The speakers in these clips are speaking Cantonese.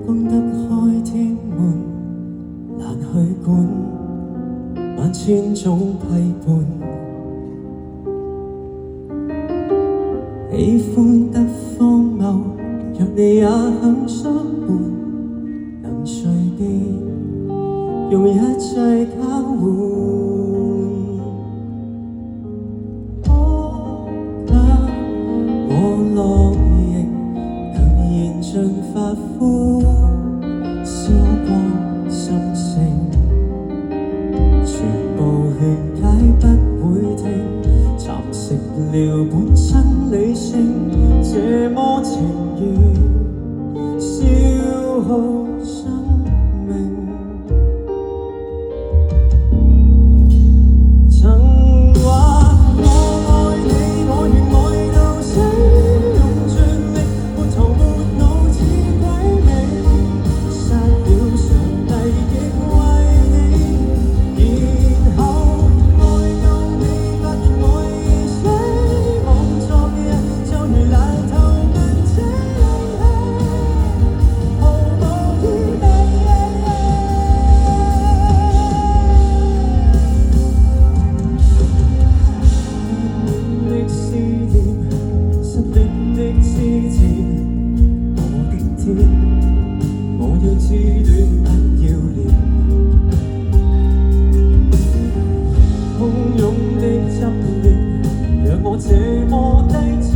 關得開天門，難去管萬千種批判。喜歡得荒謬，若你也肯相伴，能隨便用一切交換。落葉能燃盡髮膚，燒光心聲，全部勸解不會停，蠶食了本身理性，這麼情願消耗生命。曾話我愛你，我願愛到死。我要知戀不要臉，洶湧的執念讓我這麼低賤。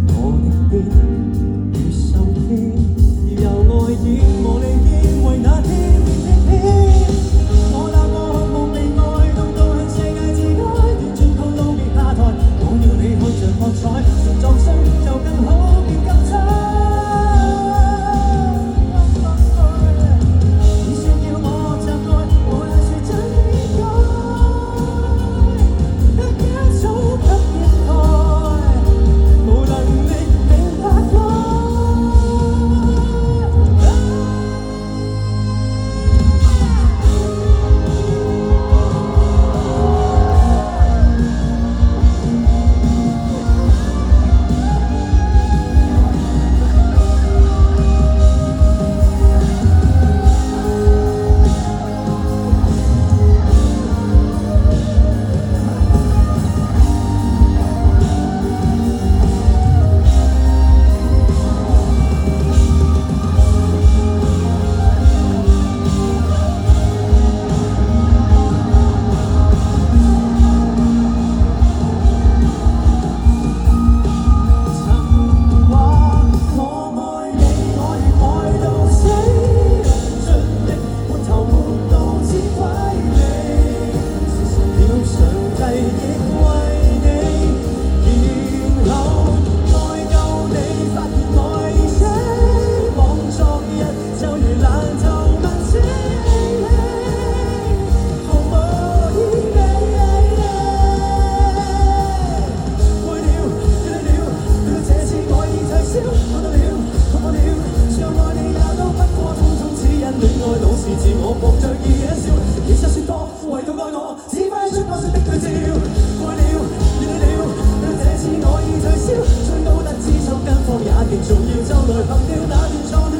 我的邊與受騙，要由愛意磨利劍，為那天變的天。我那個渴望被愛，到向世界自該，斷轉套路別下台。我要你看着喝彩，成撞傷就更好，別急猜。自我搏著意一笑，其實算多，唯獨愛我，只揮出我說的對照。愛了，怨了，這次我已退燒，追到得知秋間荒也極重要，就來憑掉那段錯。